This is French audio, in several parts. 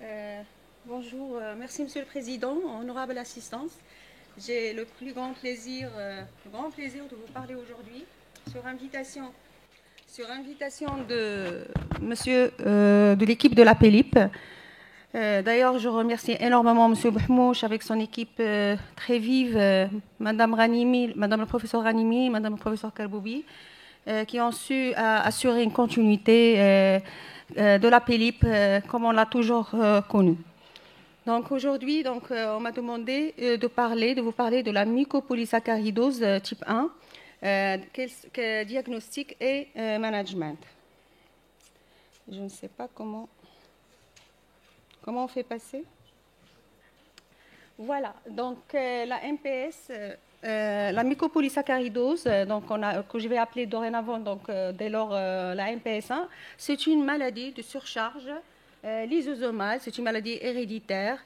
Euh, Bonjour, merci Monsieur le Président, honorable assistance. J'ai le plus grand plaisir de vous parler aujourd'hui sur invitation de Monsieur de l'équipe de la PELIP. D'ailleurs, je remercie énormément Monsieur Bouhmouch avec son équipe très vive, Madame Ranimi, Madame le professeur Ranimi, Madame le professeur Kalboubi, qui ont su assurer une continuité de la PELIP comme on l'a toujours connue. Donc aujourd'hui, on m'a demandé de vous parler de la mucopolysaccharidose type 1, diagnostic et management. Je ne sais pas comment on fait passer. Voilà, donc la MPS, la mucopolysaccharidose, que je vais appeler dorénavant, dès lors la MPS 1, c'est une maladie de surcharge lysosomale, c'est une maladie héréditaire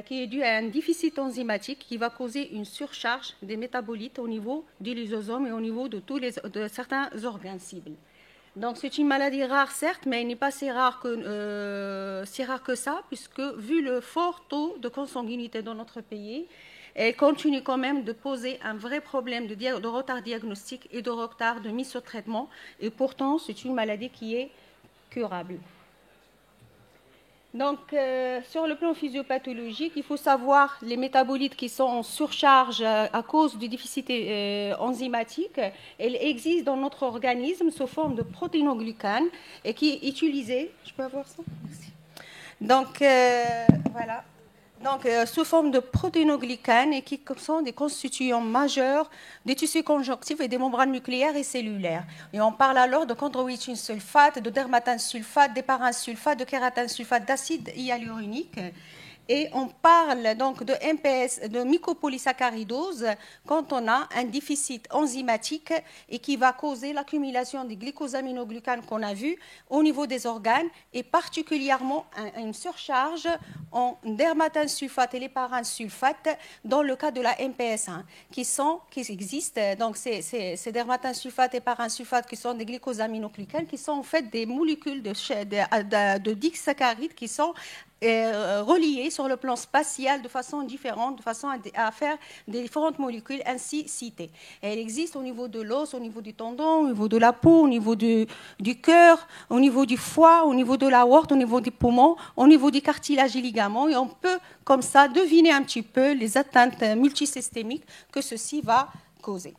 qui est due à un déficit enzymatique qui va causer une surcharge des métabolites au niveau du lysosome et au niveau de certains organes cibles. Donc c'est une maladie rare certes, mais elle n'est pas si rare que ça, puisque vu le fort taux de consanguinité dans notre pays, elle continue quand même de poser un vrai problème de retard diagnostique et de retard de mise sur traitement. Et pourtant, c'est une maladie qui est curable. Donc, sur le plan physiopathologique, il faut savoir les métabolites qui sont en surcharge à cause du déficit enzymatique. Elles existent dans notre organisme sous forme de protéinoglycane et qui est utilisée. Je peux avoir ça? Merci. Donc, voilà. Donc, sous forme de protéinoglycane et qui sont des constituants majeurs des tissus conjonctifs et des membranes nucléaires et cellulaires. Et on parle alors de chondroïtine sulfate, de dermatine sulfate, d'héparin sulfate, de kératine sulfate, d'acide hyaluronique. Et on parle donc de MPS, de mucopolysaccharidose, quand on a un déficit enzymatique et qui va causer l'accumulation des glycosaminoglycanes qu'on a vu au niveau des organes et particulièrement une surcharge en dermatine sulfate et l'héparin sulfate dans le cas de la MPS1 qui existent. Donc ces dermatine sulfate et héparin sulfate qui sont des glycosaminoglycanes qui sont en fait des molécules de disaccharides qui sont reliées sur le plan spatial de façon différente, de façon à faire des différentes molécules ainsi citées. Et elles existent au niveau de l'os, au niveau du tendon, au niveau de la peau, au niveau du cœur, au niveau du foie, au niveau de l'aorte, au niveau des poumons, au niveau des cartilages et ligaments. Et on peut comme ça deviner un petit peu les atteintes multisystémiques que ceci va causer.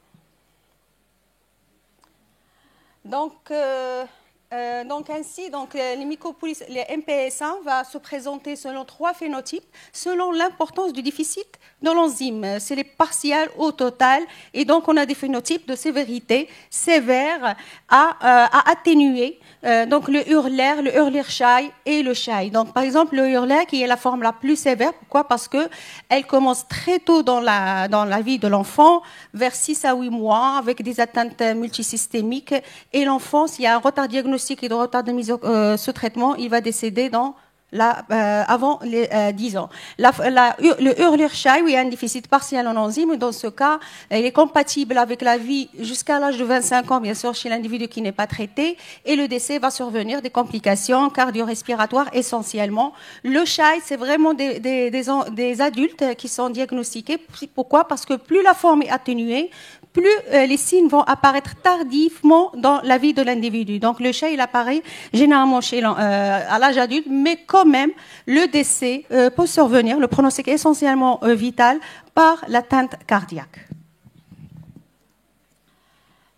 Les MPS1 va se présenter selon 3 phénotypes, selon l'importance du déficit de l'enzyme. C'est les partiels au total, et donc on a des phénotypes de sévérité sévère à atténuer. Donc le Hurler, le Hurler-Schei et le Schei. Donc par exemple le Hurler qui est la forme la plus sévère. Pourquoi? Parce que elle commence très tôt dans la vie de l'enfant, vers 6 à 8 mois, avec des atteintes multisystémiques. Et l'enfant, s'il y a un retard diagnostique et de retard de mise sous traitement, il va décéder avant les 10 ans. Le Hurler-Schei, où il y a un déficit partiel en enzyme, dans ce cas, il est compatible avec la vie jusqu'à l'âge de 25 ans, bien sûr, chez l'individu qui n'est pas traité, et le décès va survenir des complications cardio-respiratoires essentiellement. Le Schei, c'est vraiment des adultes qui sont diagnostiqués. Pourquoi? Parce que plus la forme est atténuée, plus les signes vont apparaître tardivement dans la vie de l'individu. Donc le Schei, il apparaît généralement à l'âge adulte, mais quand même, le décès peut survenir, le pronostic est essentiellement vital par l'atteinte cardiaque.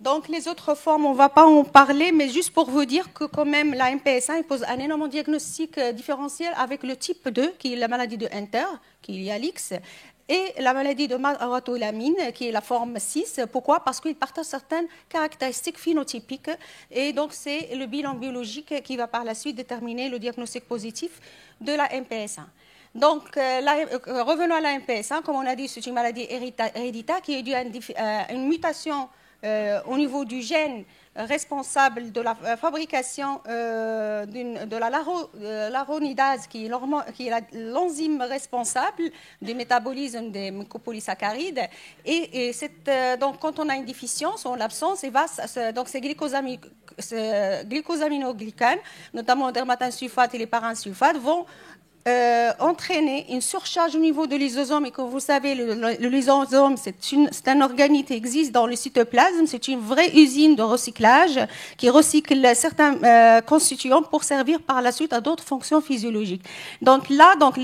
Donc les autres formes, on ne va pas en parler, mais juste pour vous dire que quand même la MPS1 pose un énorme diagnostic différentiel avec le type 2, qui est la maladie de Hunter, qui est l'X, et la maladie de Maratolamine, qui est la forme 6. Pourquoi? Parce qu'il partage certaines caractéristiques phénotypiques. Et donc, c'est le bilan biologique qui va par la suite déterminer le diagnostic positif de la MPS1. Donc, revenons à la MPS1. Comme on a dit, c'est une maladie héréditaire qui est due à une mutation au niveau du gène responsable de la fabrication de la laronidase, qui est l'enzyme responsable du métabolisme des mucopolysaccharides. Donc, quand on a une déficience ou l'absence, donc ces glycosaminoglycanes, notamment le dermatine sulfate et l'héparin sulfate, vont entraîner une surcharge au niveau de lysosome. Et comme vous savez, le lysosome, c'est un organe qui existe dans le cytoplasme. C'est une vraie usine de recyclage qui recycle certains constituants pour servir par la suite à d'autres fonctions physiologiques. Donc là, donc,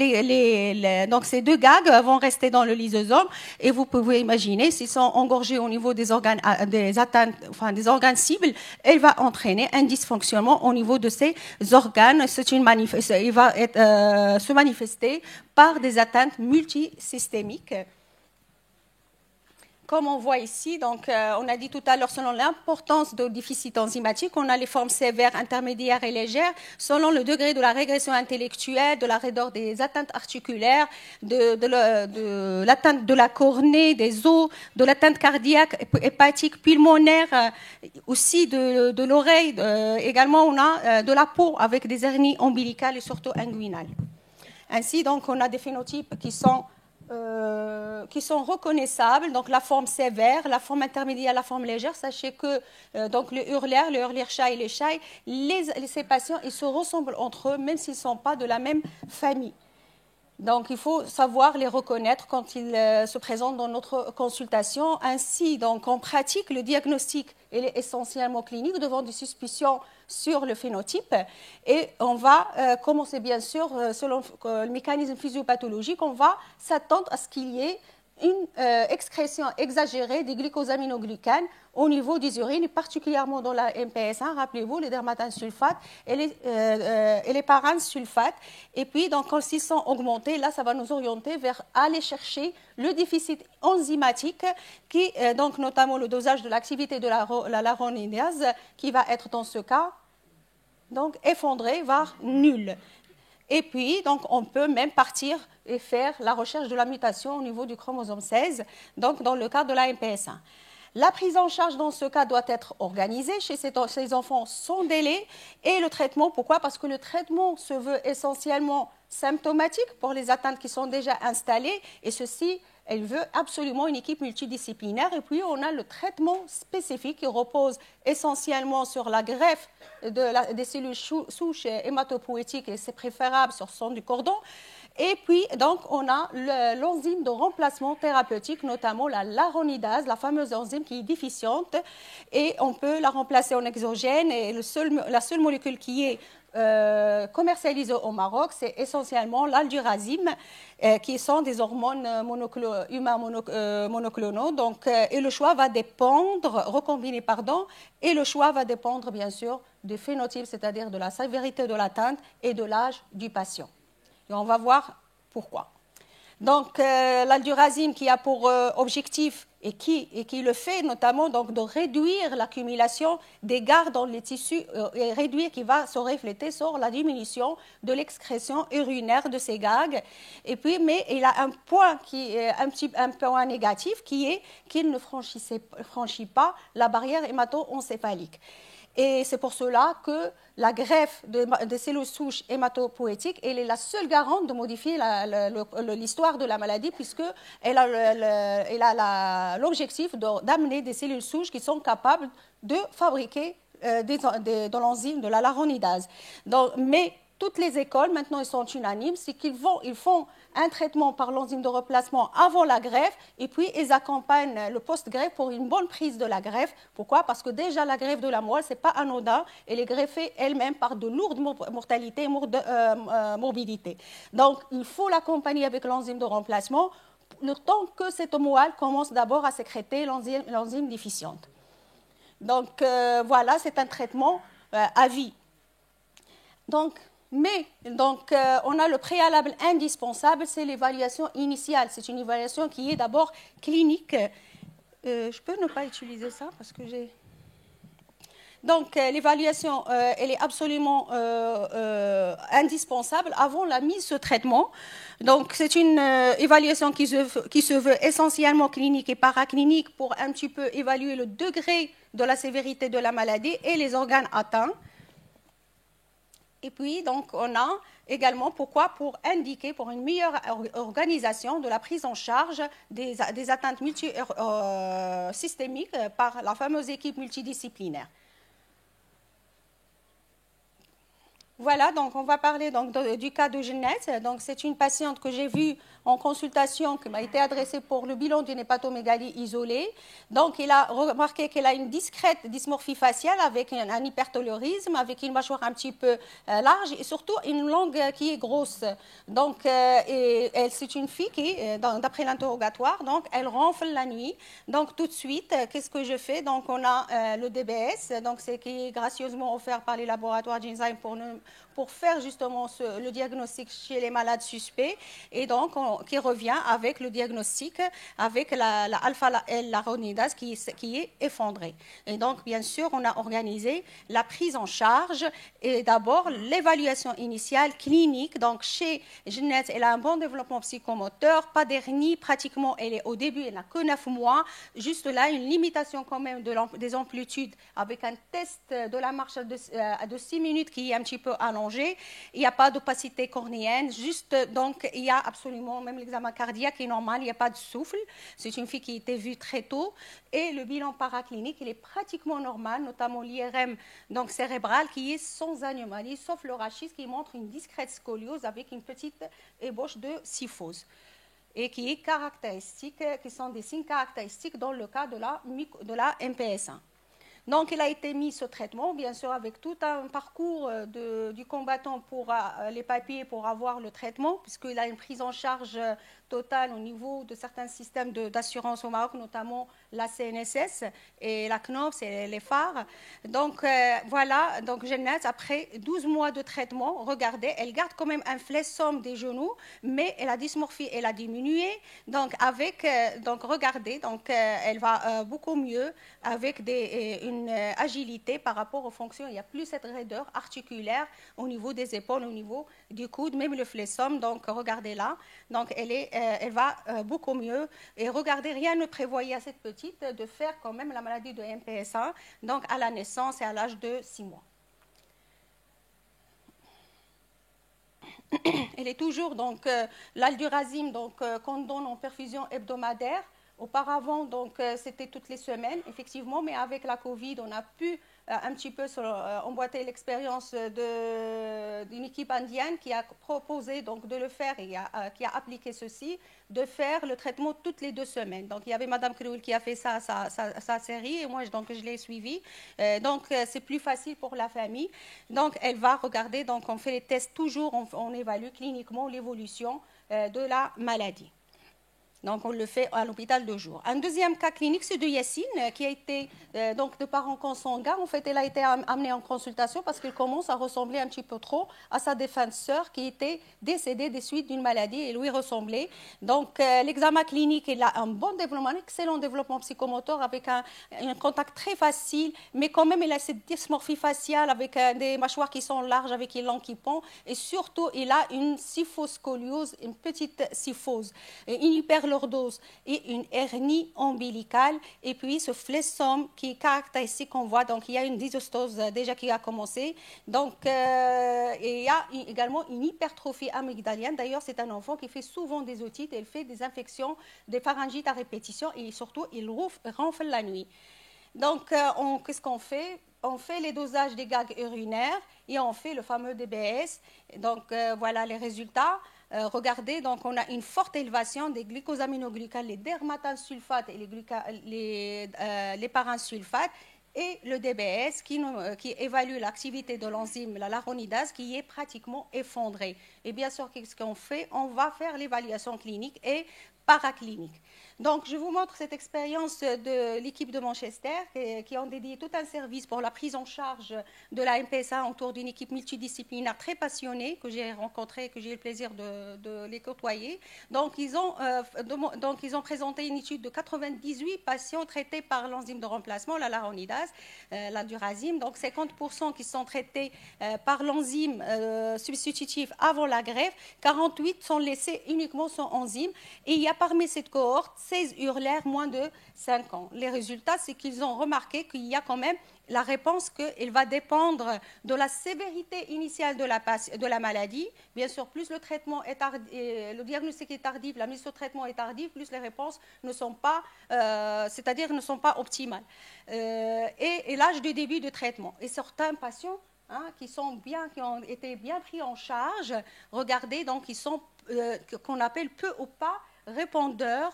donc ces deux gags vont rester dans le lysosome et vous pouvez imaginer, s'ils sont engorgés au niveau des organes, des atteintes, enfin des organes cibles, elle va entraîner un dysfonctionnement au niveau de ces organes. Il va se manifester par des atteintes multisystémiques. Comme on voit ici, donc, on a dit tout à l'heure, selon l'importance de déficit enzymatique, on a les formes sévères, intermédiaires et légères, selon le degré de la régression intellectuelle, de la raideur des atteintes articulaires, de l'atteinte de la cornée, des os, de l'atteinte cardiaque, hépatique, pulmonaire, aussi de l'oreille. Également, on a de la peau avec des hernies ombilicales et surtout inguinales. Ainsi, donc, on a des phénotypes qui sont reconnaissables, donc la forme sévère, la forme intermédiaire, la forme légère. Sachez que donc le hurler chat et les chats, ces patients, ils se ressemblent entre eux, même s'ils ne sont pas de la même famille. Donc, il faut savoir les reconnaître quand ils se présentent dans notre consultation. Ainsi, donc, en pratique, le diagnostic est essentiellement clinique devant des suspicions sur le phénotype. Et on va commencer, bien sûr, selon le mécanisme physiopathologique, on va s'attendre à ce qu'il y ait une excrétion exagérée des glucosaminoglycanes au niveau des urines, et particulièrement dans la MPS1, rappelez-vous, les dermatanes sulfates et les paranes sulfates. Et puis, donc, quand ils sont augmentés, là, ça va nous orienter vers aller chercher le déficit enzymatique, qui, donc, notamment le dosage de l'activité de la laronidase, qui va être dans ce cas donc, effondré, voire nul. Et puis, donc, on peut même partir et faire la recherche de la mutation au niveau du chromosome 16, donc dans le cas de la MPS1. La prise en charge dans ce cas doit être organisée chez ces enfants sans délai. Et le traitement, pourquoi? Parce que le traitement se veut essentiellement symptomatique pour les atteintes qui sont déjà installées. Et ceci, elle veut absolument une équipe multidisciplinaire. Et puis, on a le traitement spécifique qui repose essentiellement sur la greffe des cellules souches hématopoïétiques, et c'est préférable sur son du cordon. Et puis, donc, on a l'enzyme de remplacement thérapeutique, notamment la laronidase, la fameuse enzyme qui est déficiente, et on peut la remplacer en exogène. Et la seule molécule qui est commercialisée au Maroc, c'est essentiellement l'aldurazime, qui sont des hormones humains monoclonaux. Donc, et le choix va dépendre, recombinés, pardon, et le choix va dépendre, bien sûr, du phénotype, c'est-à-dire de la sévérité de l'atteinte et de l'âge du patient. Et on va voir pourquoi. Donc, l'aldurazime qui a pour objectif et qui le fait notamment donc, de réduire l'accumulation des gares dans les tissus et réduire, qui va se refléter sur la diminution de l'excrétion urinaire de ces gags. Et puis, mais il a un point qui est un point négatif qui est qu'il ne franchit pas la barrière hémato-encéphalique. Et c'est pour cela que la greffe des cellules souches hématopoïétiques, elle est la seule garante de modifier l'histoire de la maladie, puisqu'elle a l'objectif d'amener des cellules souches qui sont capables de fabriquer de l'enzyme de la laronidase. Donc, mais toutes les écoles, maintenant, elles sont unanimes, c'est qu'ils font un traitement par l'enzyme de remplacement avant la greffe, et puis ils accompagnent le post-greffe pour une bonne prise de la greffe. Pourquoi? Parce que déjà, la greffe de la moelle, ce n'est pas anodin, elle est greffée elle-même par de lourdes mortalités et morbidités. Donc, il faut l'accompagner avec l'enzyme de remplacement, le temps que cette moelle commence d'abord à sécréter l'enzyme déficiente. Donc, voilà, c'est un traitement à vie. Donc, on a le préalable indispensable, c'est l'évaluation initiale. C'est une évaluation qui est d'abord clinique. Je peux ne pas utiliser ça parce que j'ai... Donc, l'évaluation, elle est absolument indispensable avant la mise sous traitement. Donc, c'est une évaluation qui se veut essentiellement clinique et paraclinique pour un petit peu évaluer le degré de la sévérité de la maladie et les organes atteints. Et puis, donc, on a également, pourquoi? Pour indiquer, pour une meilleure organisation de la prise en charge des atteintes systémiques par la fameuse équipe multidisciplinaire. Voilà, donc on va parler donc du cas de Jeannette. Donc c'est une patiente que j'ai vue en consultation qui m'a été adressée pour le bilan d'une hépatomégalie isolée. Donc il a remarqué qu'elle a une discrète dysmorphie faciale avec un hypertolorisme, avec une mâchoire un petit peu large et surtout une langue qui est grosse. Donc c'est une fille qui, d'après l'interrogatoire, donc elle ronfle la nuit. Donc tout de suite, qu'est-ce que je fais? Donc on a le DBS, donc c'est qui est gracieusement offert par les laboratoires Genzyme pour faire justement le diagnostic chez les malades suspects et donc qui revient avec le diagnostic avec la alpha-L laronidase qui est effondrée. Et donc bien sûr on a organisé la prise en charge et d'abord l'évaluation initiale clinique. Donc chez Jeannette, elle a un bon développement psychomoteur, pas d'hernie, pratiquement elle est au début, elle n'a que 9 mois, juste là une limitation quand même des amplitudes avec un test de la marche de 6 minutes qui est un petit peu allongé. Il n'y a pas d'opacité cornéenne, juste donc il y a absolument, même l'examen cardiaque est normal, il n'y a pas de souffle. C'est une fille qui a été vue très tôt et le bilan paraclinique, il est pratiquement normal, notamment l'IRM donc cérébral qui est sans anomalie, sauf le rachis qui montre une discrète scoliose avec une petite ébauche de syphose et qui est caractéristique, qui sont des signes caractéristiques dans le cas de la MPS1. Donc, il a été mis ce traitement, bien sûr, avec tout un parcours du combattant pour les papiers pour avoir le traitement, puisqu'il a une prise en charge totale au niveau de certains systèmes d'assurance au Maroc, notamment la CNSS et la CNOPS et les phares. Donc, voilà, donc Jeannette, après 12 mois de traitement, regardez, elle garde quand même un flessum des genoux, mais la dysmorphie, elle a diminué. Donc, regardez, donc, elle va beaucoup mieux avec une agilité par rapport aux fonctions. Il n'y a plus cette raideur articulaire au niveau des épaules, au niveau du coude, même le flessum. Donc, regardez là. Donc, elle va beaucoup mieux. Et regardez, rien ne prévoyait à cette petite de faire quand même la maladie de MPS1, donc à la naissance et à l'âge de 6 mois. Elle est toujours, donc, l'aldurazine, donc, qu'on donne en perfusion hebdomadaire. Auparavant, donc, c'était toutes les semaines, effectivement, mais avec la Covid, on a pu un petit peu emboîter l'expérience d'une équipe indienne qui a proposé donc, de le faire et qui a appliqué ceci, de faire le traitement toutes les 2 semaines. Donc, il y avait Mme Krioul qui a fait ça, sa série, et moi, donc, je l'ai suivi. Donc, c'est plus facile pour la famille. Donc, elle va regarder, donc, on fait les tests toujours, on évalue cliniquement l'évolution de la maladie. Donc, on le fait à l'hôpital de jour. Un deuxième cas clinique, c'est de Yassine, qui a été donc de parents consanguins. En fait, elle a été amenée en consultation parce qu'elle commence à ressembler un petit peu trop à sa défunte sœur qui était décédée des suites d'une maladie et lui ressemblait. Donc, l'examen clinique, il a un bon développement, un excellent développement psychomoteur avec un contact très facile, mais quand même, il a cette dysmorphie faciale avec des mâchoires qui sont larges, avec les langues qui pendent. Et surtout, il a une scoliose, une petite syphose, une hyperlordose et une hernie ombilicale, et puis ce flessum qui est caractéristique qu'on voit. Donc, il y a une dysostose déjà qui a commencé. Donc, et il y a également une hypertrophie amygdalienne. D'ailleurs, c'est un enfant qui fait souvent des otites, elle fait des infections, des pharyngites à répétition et surtout, il ronfle la nuit. Donc, qu'est-ce qu'on fait? On fait les dosages des gags urinaires et on fait le fameux DBS. Donc, voilà les résultats. Regardez, donc on a une forte élévation des glycosaminoglycanes, les dermatasulfates et les paransulfates, et le DBS qui évalue l'activité de l'enzyme, la laronidase, qui est pratiquement effondrée. Et bien sûr, qu'est-ce qu'on fait? On va faire l'évaluation clinique et paraclinique. Donc, je vous montre cette expérience de l'équipe de Manchester qui ont dédié tout un service pour la prise en charge de la MPS1 autour d'une équipe multidisciplinaire très passionnée que j'ai rencontrée, que j'ai eu le plaisir de les côtoyer. Donc, ils ont présenté une étude de 98 patients traités par l'enzyme de remplacement, la laronidase, l'aldurazine. Donc, 50% qui sont traités par l'enzyme substitutive avant la greffe, 48 sont laissés uniquement sans enzyme. Et il y a parmi cette cohorte 16 hurlèrent moins de 5 ans. Les résultats, c'est qu'ils ont remarqué qu'il y a quand même la réponse qu'elle va dépendre de la sévérité initiale de la maladie. Bien sûr, plus le traitement est tardif, le diagnostic est tardif, la mise au traitement est tardive, plus les réponses ne sont pas, ne sont pas optimales. Et l'âge de début de traitement. Et certains patients qui ont été bien pris en charge. Regardez, donc ils sont qu'on appelle peu ou pas répondeurs.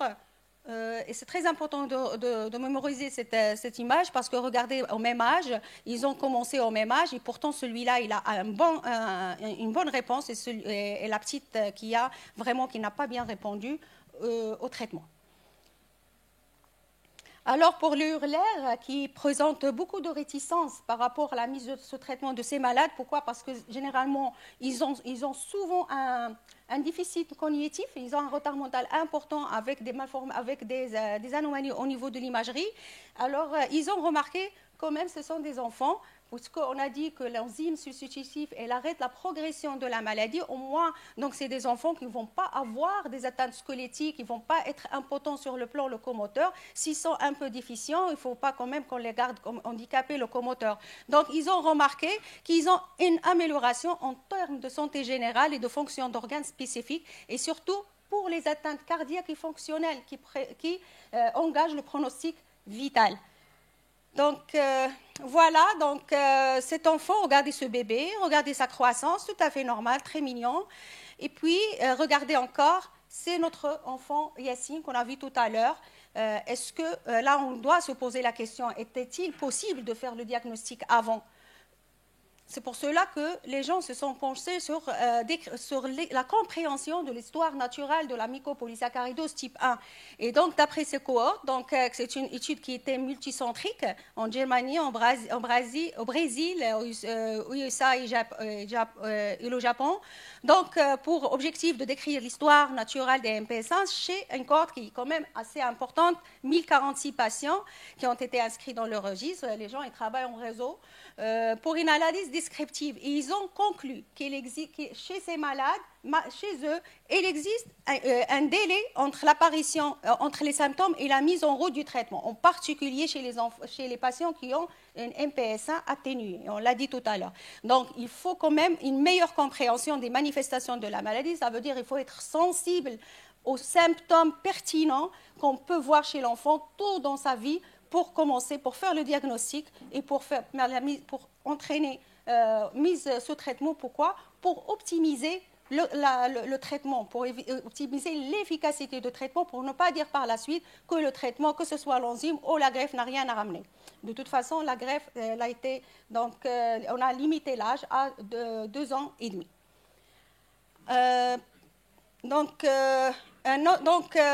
Et c'est très important de mémoriser cette image parce que regardez, au même âge, ils ont commencé au même âge et pourtant celui-là, il a une bonne réponse et la petite qui n'a pas bien répondu au traitement. Alors pour le hurleur qui présente beaucoup de réticence par rapport à la mise sous traitement de ces malades, pourquoi? Parce que généralement, ils ont souvent un déficit cognitif, ils ont un retard mental important avec des anomalies au niveau de l'imagerie. Alors ils ont remarqué quand même ce sont des enfants, puisqu'on a dit que l'enzyme substitutive, elle arrête la progression de la maladie, au moins, donc c'est des enfants qui ne vont pas avoir des atteintes squelettiques, qui ne vont pas être impotents sur le plan locomoteur. S'ils sont un peu déficients, il ne faut pas quand même qu'on les garde comme handicapés locomoteurs. Donc, ils ont remarqué qu'ils ont une amélioration en termes de santé générale et de fonction d'organes spécifiques, et surtout pour les atteintes cardiaques et fonctionnelles qui engagent le pronostic vital. Donc, voilà, donc cet enfant, regardez ce bébé, regardez sa croissance, tout à fait normal, très mignon. Et puis, regardez encore, c'est notre enfant Yassine qu'on a vu tout à l'heure. Est-ce que, là, on doit se poser la question, était-il possible de faire le diagnostic avant ? C'est pour cela que les gens se sont penchés sur la compréhension de l'histoire naturelle de la mycopolysaccharidose type 1. Et donc, d'après ces cohortes, c'est une étude qui était multicentrique en Germanie, au Brésil, aux USA et au Japon. Donc, pour objectif de décrire l'histoire naturelle des MPS1 chez une cohorte qui est quand même assez importante, 1046 patients qui ont été inscrits dans le registre. Les gens ils travaillent en réseau pour une analyse descriptive. Et ils ont conclu qu'il existe, chez ces malades, chez eux, il existe un délai entre l'apparition, entre les symptômes et la mise en route du traitement, en particulier chez les patients qui ont une MPS1 atténuée. On l'a dit tout à l'heure. Donc, il faut quand même une meilleure compréhension des manifestations de la maladie. Ça veut dire qu'il faut être sensible aux symptômes pertinents qu'on peut voir chez l'enfant tôt dans sa vie pour commencer, pour faire le diagnostic et pour entraîner mise sous traitement. Pourquoi? Pour optimiser le traitement, pour optimiser l'efficacité du traitement, pour ne pas dire par la suite que le traitement, que ce soit l'enzyme ou la greffe, n'a rien à ramener. De toute façon, la greffe, on a limité l'âge à 2 ans et demi.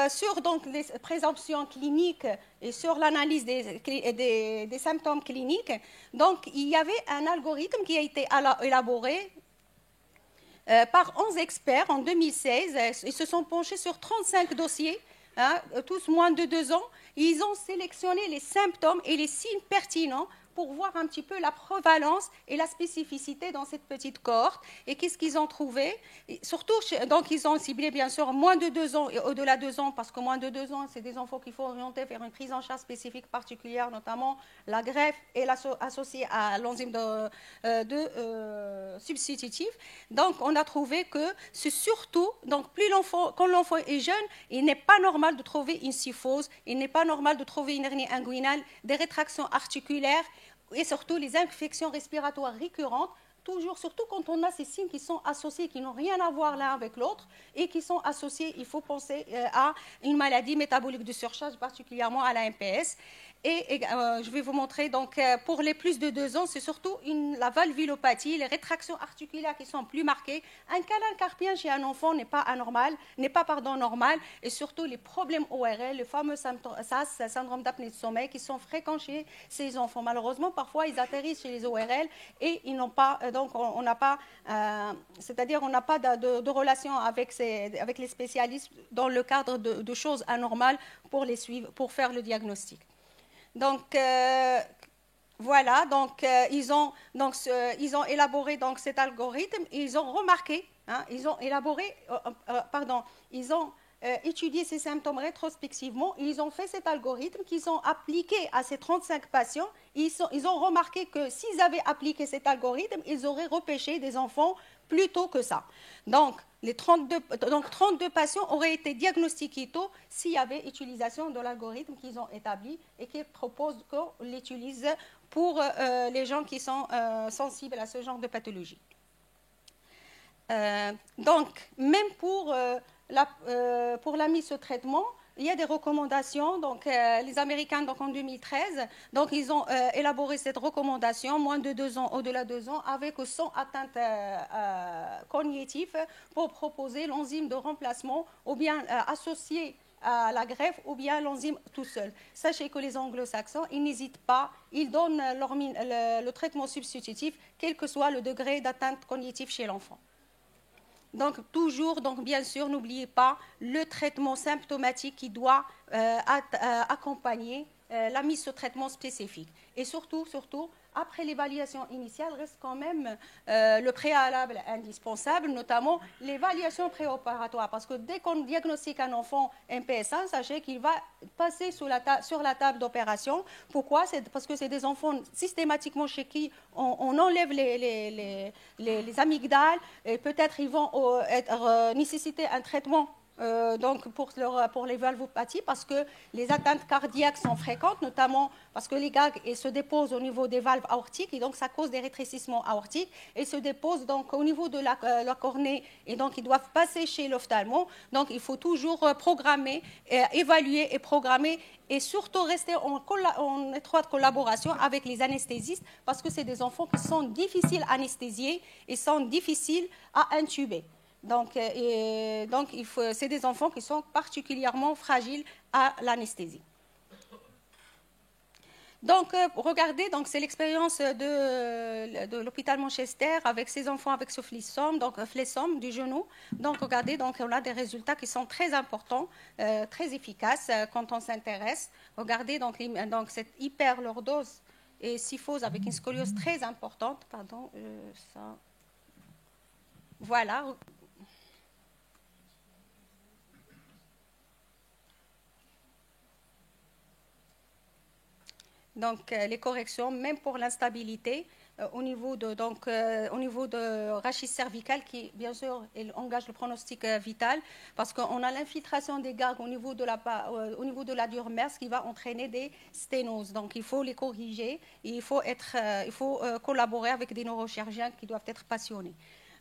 Sur les présomptions cliniques et sur l'analyse des symptômes cliniques, donc, il y avait un algorithme qui a été élaboré par 11 experts en 2016. Ils se sont penchés sur 35 dossiers, tous moins de 2 ans. Ils ont sélectionné les symptômes et les signes pertinents pour voir un petit peu la prévalence et la spécificité dans cette petite cohorte. Et qu'est-ce qu'ils ont trouvé? Surtout, donc, ils ont ciblé, bien sûr, moins de 2 ans et au-delà de 2 ans, parce que moins de 2 ans, c'est des enfants qu'il faut orienter vers une prise en charge spécifique particulière, notamment la greffe et associée à l'enzyme substitutif. Donc, on a trouvé que c'est surtout, donc, quand l'enfant est jeune, il n'est pas normal de trouver une syphose, il n'est pas normal de trouver une hernie inguinale, des rétractions articulaires, et surtout les infections respiratoires récurrentes, surtout quand on a ces signes qui sont associés, qui n'ont rien à voir l'un avec l'autre, et qui sont associés, il faut penser à une maladie métabolique de surcharge, particulièrement à la MPS. Et je vais vous montrer, donc, pour les plus de 2 ans, c'est surtout la valvulopathie, les rétractions articulaires qui sont plus marquées. Un canal carpien chez un enfant n'est pas normal, et surtout les problèmes ORL, le fameux SAS, syndrome d'apnée de sommeil, qui sont fréquents chez ces enfants. Malheureusement, parfois, ils atterrissent chez les ORL et ils n'ont pas, donc, on n'a pas, c'est-à-dire, on n'a pas de relation avec les spécialistes dans le cadre de choses anormales pour les suivre, pour faire le diagnostic. Donc, voilà, donc, ils ont élaboré donc, cet algorithme, et ils ont remarqué, ils ont étudié ces symptômes rétrospectivement, et ils ont fait cet algorithme qu'ils ont appliqué à ces 35 patients. Ils ont remarqué que s'ils avaient appliqué cet algorithme, ils auraient repêché des enfants plus tôt que ça. Donc, 32 patients auraient été diagnostiqués tôt s'il y avait utilisation de l'algorithme qu'ils ont établi et qu'ils proposent qu'on l'utilise pour les gens qui sont sensibles à ce genre de pathologie. Donc, même pour la mise au traitement, il y a des recommandations. Donc, les Américains, donc, en 2013, donc, ils ont élaboré cette recommandation, moins de 2 ans, au-delà de 2 ans, avec ou sans atteinte cognitive, pour proposer l'enzyme de remplacement ou bien associé à la greffe ou bien l'enzyme tout seul. Sachez que les anglo-saxons, ils n'hésitent pas, ils donnent le traitement substitutif, quel que soit le degré d'atteinte cognitive chez l'enfant. Donc, toujours, donc, bien sûr, n'oubliez pas le traitement symptomatique qui doit accompagner la mise sous traitement spécifique. Et surtout, après l'évaluation initiale, reste quand même le préalable indispensable, notamment l'évaluation préopératoire. Parce que dès qu'on diagnostique un enfant MPS1, sachez qu'il va passer sur la table d'opération. Pourquoi? Parce que c'est des enfants systématiquement chez qui on enlève les amygdales, et peut-être ils vont nécessiter un traitement donc pour les valvopathies, parce que les atteintes cardiaques sont fréquentes, notamment parce que les gags se déposent au niveau des valves aortiques, et donc ça cause des rétrécissements aortiques, et se déposent donc au niveau de la cornée, et donc ils doivent passer chez l'ophtalmo. Donc il faut toujours programmer, évaluer et programmer, et surtout rester en étroite collaboration avec les anesthésistes, parce que c'est des enfants qui sont difficiles à anesthésier et sont difficiles à intuber. Donc c'est des enfants qui sont particulièrement fragiles à l'anesthésie. Donc, regardez, donc c'est l'expérience de l'hôpital Manchester avec ses enfants avec ce flessum, donc flessum du genou. Donc, regardez, donc on a des résultats qui sont très importants, très efficaces quand on s'intéresse. Regardez, donc cette hyperlordose et syphose avec une scoliose très importante. Pardon, ça. Voilà. Donc, les corrections, même pour l'instabilité, au niveau de rachis cervical, qui, bien sûr, engage le pronostic vital, parce qu'on a l'infiltration des gags au niveau de la dure mère, ce qui va entraîner des sténoses. Donc, il faut les corriger, et il faut collaborer avec des neurochirurgiens qui doivent être passionnés.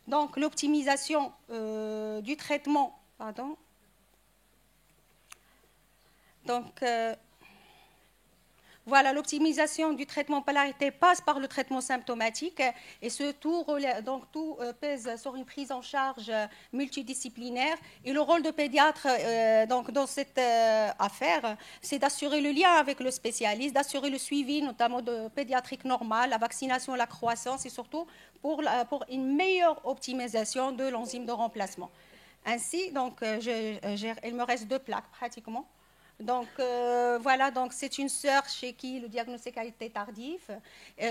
Donc, l'optimisation du traitement, pardon. Donc, voilà, l'optimisation du traitement polarité passe par le traitement symptomatique, et tout pèse sur une prise en charge multidisciplinaire. Et le rôle de pédiatre dans cette affaire, c'est d'assurer le lien avec le spécialiste, d'assurer le suivi, notamment de pédiatrique normale, la vaccination, la croissance, et surtout pour une meilleure optimisation de l'enzyme de remplacement. Ainsi, donc, il me reste 2 plaques pratiquement. Donc, voilà, donc c'est une sœur chez qui le diagnostic a été tardif.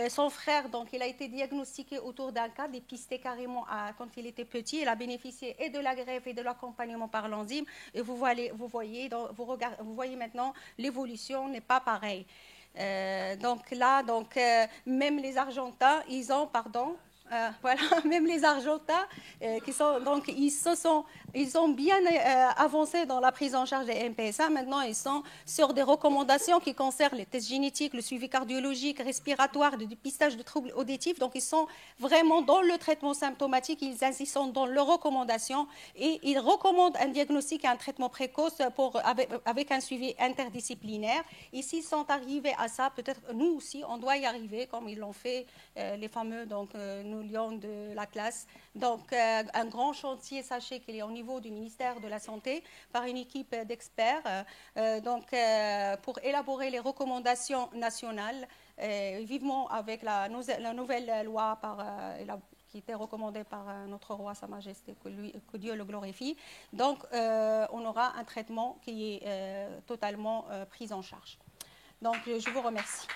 Son frère, donc, il a été diagnostiqué autour d'un cas, dépisté carrément quand il était petit. Il a bénéficié et de la greffe et de l'accompagnement par l'enzyme. Et vous voyez maintenant, l'évolution n'est pas pareille. Donc là, même les Argentins, voilà, même les Argentins ils ont bien avancé dans la prise en charge des MPS1. Maintenant, ils sont sur des recommandations qui concernent les tests génétiques, le suivi cardiologique, respiratoire, le dépistage de troubles auditifs. Donc, ils sont vraiment dans le traitement symptomatique. Ils insistent dans leurs recommandations, et ils recommandent un diagnostic et un traitement précoce avec un suivi interdisciplinaire. Et s'ils sont arrivés à ça, peut-être nous aussi, on doit y arriver, comme ils l'ont fait, les fameux nous lions de la classe. Donc, un grand chantier, sachez qu'il est au niveau du ministère de la Santé par une équipe d'experts pour élaborer les recommandations nationales, vivement avec la nouvelle loi qui était recommandée par notre roi, Sa Majesté, que Dieu le glorifie. Donc, on aura un traitement qui est totalement pris en charge. Donc, je vous remercie.